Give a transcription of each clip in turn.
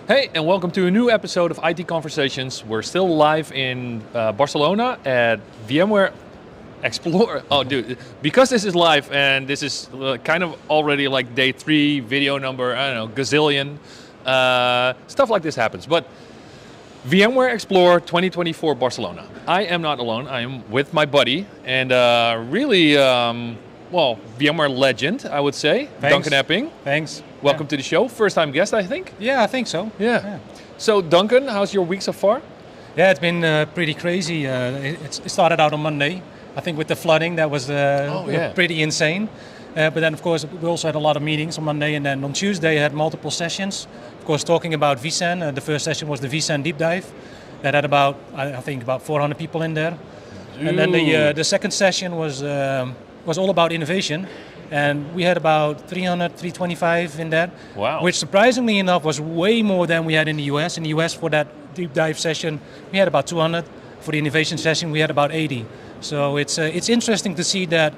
Hey, and welcome to a new episode of IT Conversations. We're still live in Barcelona at VMware Explore. Oh, dude, because this is live and this is kind of already like day 3, video number, I don't know, gazillion, stuff like this happens. But VMware Explore 2024 Barcelona. I am not alone. I am with my buddy and VMware legend, I would say, Thanks. Duncan Epping. Thanks. Welcome to the show. First time guest, I think. Yeah, I think so. Yeah. So Duncan, how's your week so far? Yeah, it's been pretty crazy. It started out on Monday. I think with the flooding, that was pretty insane. But then, of course, we also had a lot of meetings on Monday, and then on Tuesday I had multiple sessions. Of course, talking about vSAN. The first session was the vSAN deep dive. That had about 400 people in there. Ooh. And then the second session was all about innovation. And we had about 300, 325 in that. Wow. Which surprisingly enough was way more than we had in the US. In the US for that deep dive session, we had about 200. For the innovation session, we had about 80. So it's interesting to see that,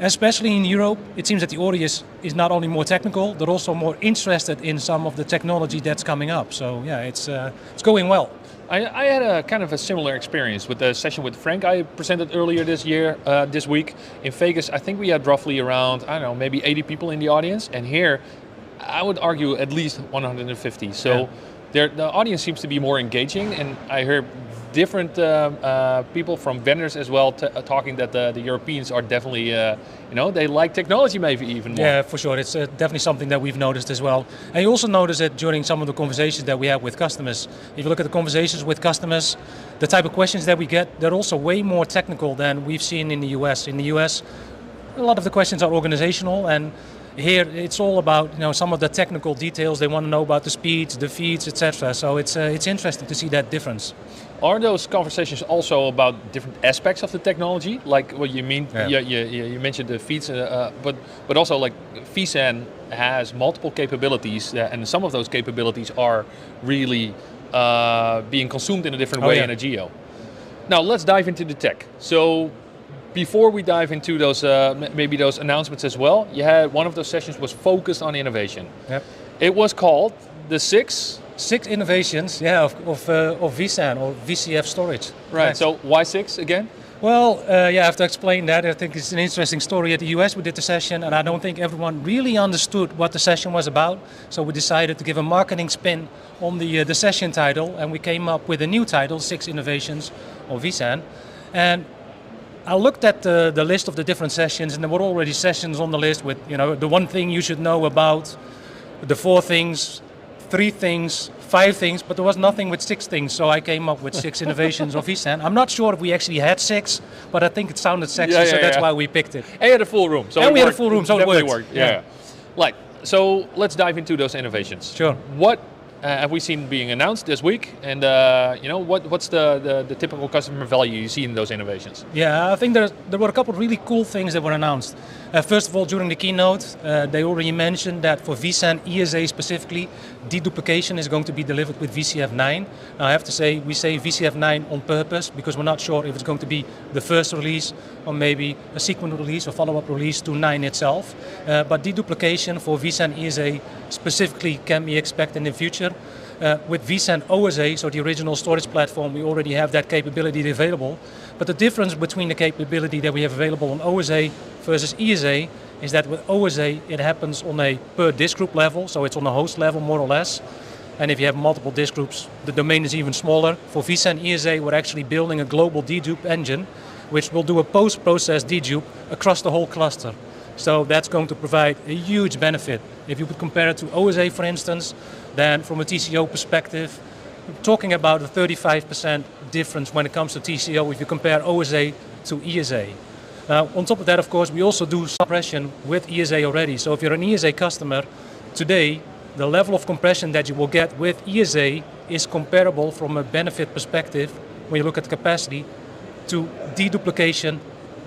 especially in Europe, it seems that the audience is not only more technical, they're also more interested in some of the technology that's coming up. So yeah, it's going well. I had a kind of a similar experience with the session with Frank I presented earlier this week. In Vegas, I think we had roughly around, I don't know, maybe 80 people in the audience. And here, I would argue at least 150. So the audience seems to be more engaging. And I heard different people from vendors as well talking that the Europeans are definitely, they like technology maybe even more. Yeah, for sure. It's definitely something that we've noticed as well. And you also notice it during some of the conversations that we have with customers. If you look at the conversations with customers, the type of questions that we get, they're also way more technical than we've seen in the US. In the US, a lot of the questions are organizational, and here it's all about some of the technical details. They want to know about the speeds, the feeds, etc. So it's interesting to see that difference. Are those conversations also about different aspects of the technology? Like what you mean? Yeah. You mentioned the feeds, but also like vSAN has multiple capabilities, and some of those capabilities are really being consumed in a different way in a geo. Now let's dive into the tech. So before we dive into those maybe those announcements as well, you had one of those sessions was focused on innovation. Yep. It was called the Six innovations, of vSAN or VCF storage. Right. Correct. So why 6 again? Well, I have to explain that. I think it's an interesting story. At the US, we did the session, and I don't think everyone really understood what the session was about. So we decided to give a marketing spin on the session title, and we came up with a new title, 6 innovations of vSAN. And I looked at the list of the different sessions, and there were already sessions on the list with, the one thing you should know about, the 4 things, 3 things, 5 things, but there was nothing with 6 things, so I came up with 6 innovations of vSAN. I'm not sure if we actually had 6, but I think it sounded sexy, so that's why we picked it. And you had a full room. We had a full room, so it worked. Yeah. Right, so let's dive into those innovations. Sure. What have we seen being announced this week, and what's the typical customer value you see in those innovations? Yeah, I think there were a couple of really cool things that were announced. First of all, during the keynote, they already mentioned that for vSAN ESA specifically, deduplication is going to be delivered with VCF 9. Now I have to say, we say VCF 9 on purpose because we're not sure if it's going to be the first release or maybe a sequent release or follow-up release to 9 itself. But deduplication for vSAN ESA specifically can be expected in the future. With vSAN OSA, so the original storage platform, we already have that capability available. But the difference between the capability that we have available on OSA versus ESA is that with OSA, it happens on a per disk group level, so it's on a host level more or less. And if you have multiple disk groups, the domain is even smaller. For vSAN ESA, we're actually building a global dedupe engine, which will do a post-process dedupe across the whole cluster. So that's going to provide a huge benefit. If you would compare it to OSA, for instance, then from a TCO perspective, we're talking about a 35% difference when it comes to TCO if you compare OSA to ESA. On top of that, of course, we also do compression with ESA already. So if you're an ESA customer, today, the level of compression that you will get with ESA is comparable from a benefit perspective, when you look at capacity, to deduplication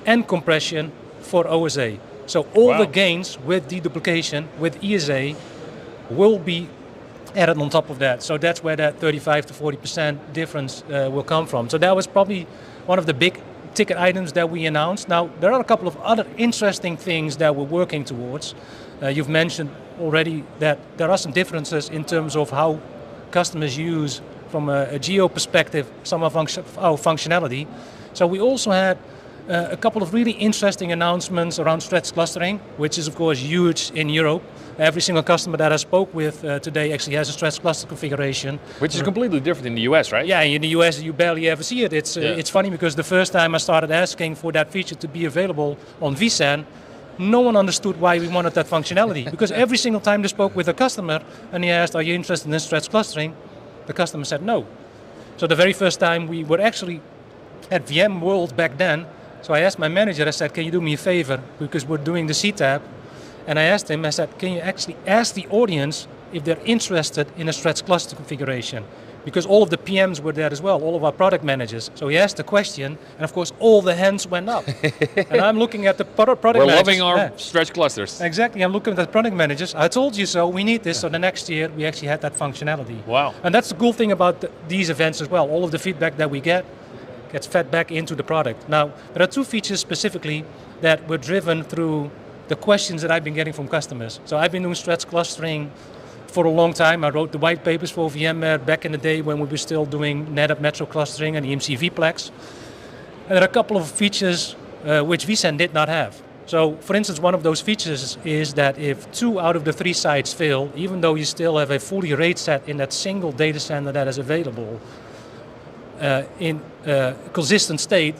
and compression for OSA. So all the gains with deduplication, with ESA, will be added on top of that. So that's where that 35 to 40% difference will come from. So that was probably one of the big ticket items that we announced. Now, there are a couple of other interesting things that we're working towards. You've mentioned already that there are some differences in terms of how customers use from a geo perspective some of our functionality. So we also had a couple of really interesting announcements around stretch clustering, which is of course huge in Europe. Every single customer that I spoke with today actually has a stretch cluster configuration. Which is completely different in the US, right? Yeah, in the US you barely ever see it. It's funny because the first time I started asking for that feature to be available on vSAN, no one understood why we wanted that functionality. Because every single time they spoke with a customer and he asked, are you interested in stretch clustering? The customer said no. So the very first time we were actually at VMworld back then, so I asked my manager, I said, can you do me a favor? Because we're doing the CTAB. And I asked him, I said, can you actually ask the audience if they're interested in a stretch cluster configuration? Because all of the PMs were there as well, all of our product managers. So he asked the question, and of course all the hands went up. And I'm looking at the product managers. We're loving our stretch clusters. Exactly, I'm looking at the product managers. I told you so, we need this. So the next year we actually had that functionality. Wow. And that's the cool thing about these events as well. All of the feedback that we get gets fed back into the product. Now, there are two features specifically that were driven through the questions that I've been getting from customers. So I've been doing stretch clustering for a long time. I wrote the white papers for VMware back in the day when we were still doing NetApp Metro clustering and EMC vPlex. And there are a couple of features which vSAN did not have. So for instance, one of those features is that if 2 out of the 3 sites fail, even though you still have a fully RAID set in that single data center that is available in consistent state,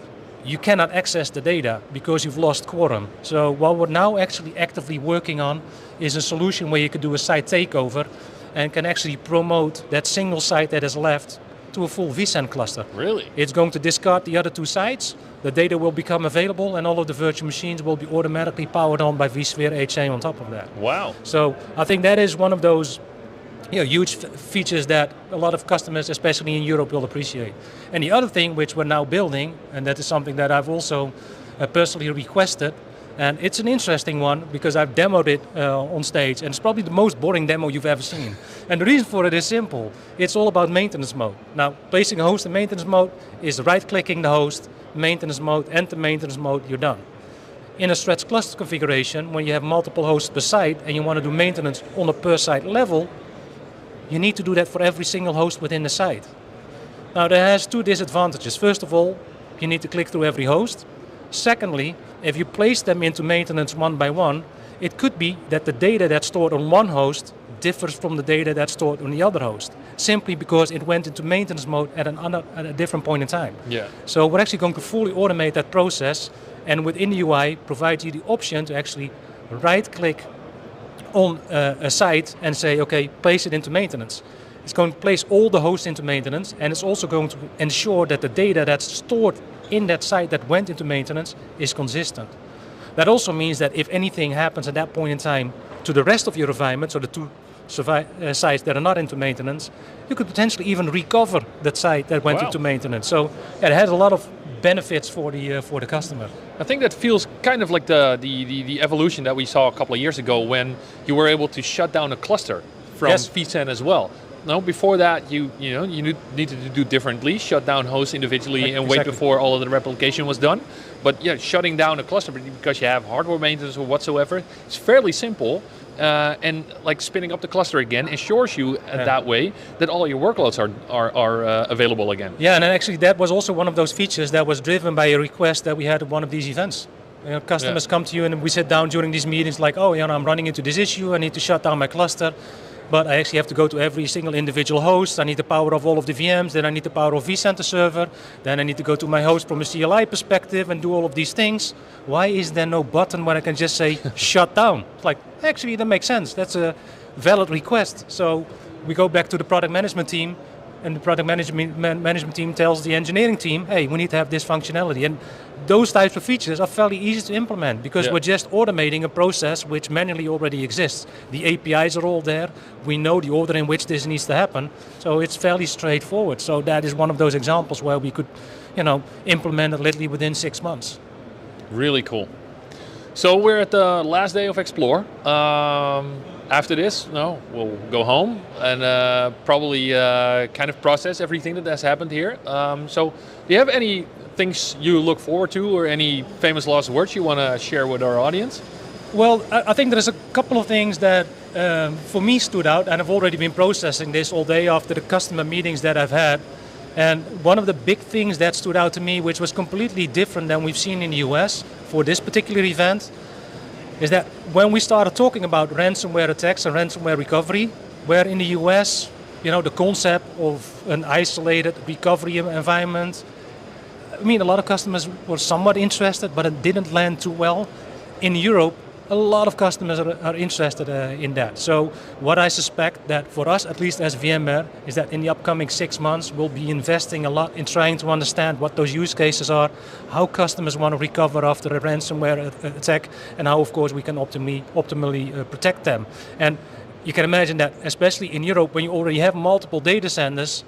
you cannot access the data because you've lost quorum. So what we're now actually actively working on is a solution where you could do a site takeover and can actually promote that single site that is left to a full vSAN cluster. Really? It's going to discard the other 2 sites, the data will become available, and all of the virtual machines will be automatically powered on by vSphere HA on top of that. Wow. So I think that is one of those huge features that a lot of customers, especially in Europe, will appreciate. And the other thing which we're now building, and that is something that I've also personally requested, and it's an interesting one because I've demoed it on stage, and it's probably the most boring demo you've ever seen. And the reason for it is simple. It's all about maintenance mode. Now, placing a host in maintenance mode is right-clicking the host, maintenance mode, enter maintenance mode, you're done. In a stretch cluster configuration, when you have multiple hosts per site and you want to do maintenance on a per site level, you need to do that for every single host within the site. Now that has 2 disadvantages. First of all, you need to click through every host. Secondly, if you place them into maintenance one by one, it could be that the data that's stored on one host differs from the data that's stored on the other host, simply because it went into maintenance mode at a different point in time. Yeah. So we're actually going to fully automate that process, and within the UI provide you the option to actually right-click on a site and say, okay, place it into maintenance. It's going to place all the hosts into maintenance, and it's also going to ensure that the data that's stored in that site that went into maintenance is consistent. That also means that if anything happens at that point in time to the rest of your environment, so the 2 sites that are not into maintenance, you could potentially even recover that site that went into maintenance. So it has a lot of benefits for the customer. I think that feels kind of like the evolution that we saw a couple of years ago when you were able to shut down a cluster from vSAN as well. No, before that you needed to do differently, shut down hosts individually and wait before all of the replication was done. But yeah, shutting down a cluster because you have hardware maintenance or whatsoever, it's fairly simple. And like spinning up the cluster again ensures you that way that all your workloads are available again. Yeah, and actually that was also one of those features that was driven by a request that we had at one of these events. Customers come to you and we sit down during these meetings like, oh, I'm running into this issue, I need to shut down my cluster. But I actually have to go to every single individual host. I need to power off all of the VMs, then I need to power off vCenter server, then I need to go to my host from a CLI perspective and do all of these things. Why is there no button where I can just say shut down? It's like, actually that makes sense. That's a valid request. So we go back to the product management team, and the product management team tells the engineering team, hey, we need to have this functionality. And those types of features are fairly easy to implement because we're just automating a process which manually already exists. The APIs are all there. We know the order in which this needs to happen. So it's fairly straightforward. So that is one of those examples where we could, implement it literally within 6 months. Really cool. So we're at the last day of Explore. After this, we'll go home and probably kind of process everything that has happened here. So do you have any things you look forward to or any famous last words you want to share with our audience? Well, I think there's a couple of things that for me stood out, and I've already been processing this all day after the customer meetings that I've had. And one of the big things that stood out to me, which was completely different than we've seen in the US for this particular event, is that when we started talking about ransomware attacks and ransomware recovery, where in the US, the concept of an isolated recovery environment, I mean, a lot of customers were somewhat interested, but it didn't land too well. In Europe, a lot of customers are interested in that. So what I suspect that for us, at least as VMware, is that in the upcoming 6 months, we'll be investing a lot in trying to understand what those use cases are, how customers want to recover after a ransomware attack, and how, of course, we can optimally protect them. And you can imagine that, especially in Europe, when you already have multiple data centers,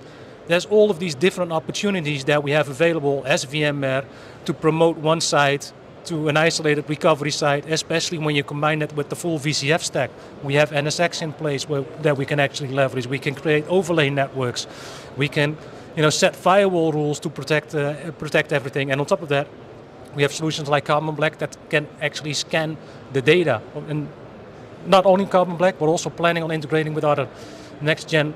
there's all of these different opportunities that we have available as VMware to promote one site to an isolated recovery site, especially when you combine it with the full VCF stack. We have NSX in place that we can actually leverage. We can create overlay networks. We can set firewall rules to protect everything. And on top of that, we have solutions like Carbon Black that can actually scan the data. And not only Carbon Black, but also planning on integrating with other next-gen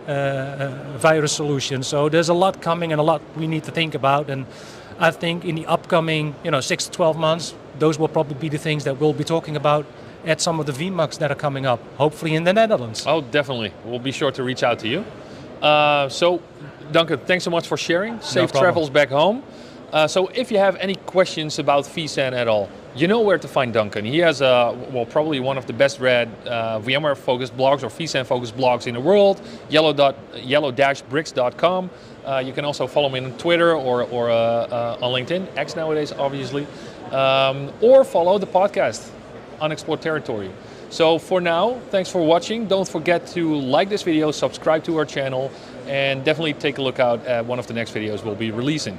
virus solutions. So there's a lot coming and a lot we need to think about. And I think in the upcoming 6 to 12 months, those will probably be the things that we'll be talking about at some of the VMUCs that are coming up, hopefully in the Netherlands. Oh, definitely. We'll be sure to reach out to you. So, Duncan, thanks so much for sharing. Safe travels back home. So if you have any questions about vSAN at all, you know where to find Duncan. He has probably one of the best read VMware-focused blogs or vSAN-focused blogs in the world, yellow-bricks.com. You can also follow him on Twitter or on LinkedIn, X nowadays, obviously. Or follow the podcast, Unexplored Territory. So for now, thanks for watching. Don't forget to like this video, subscribe to our channel, and definitely take a look out at one of the next videos we'll be releasing.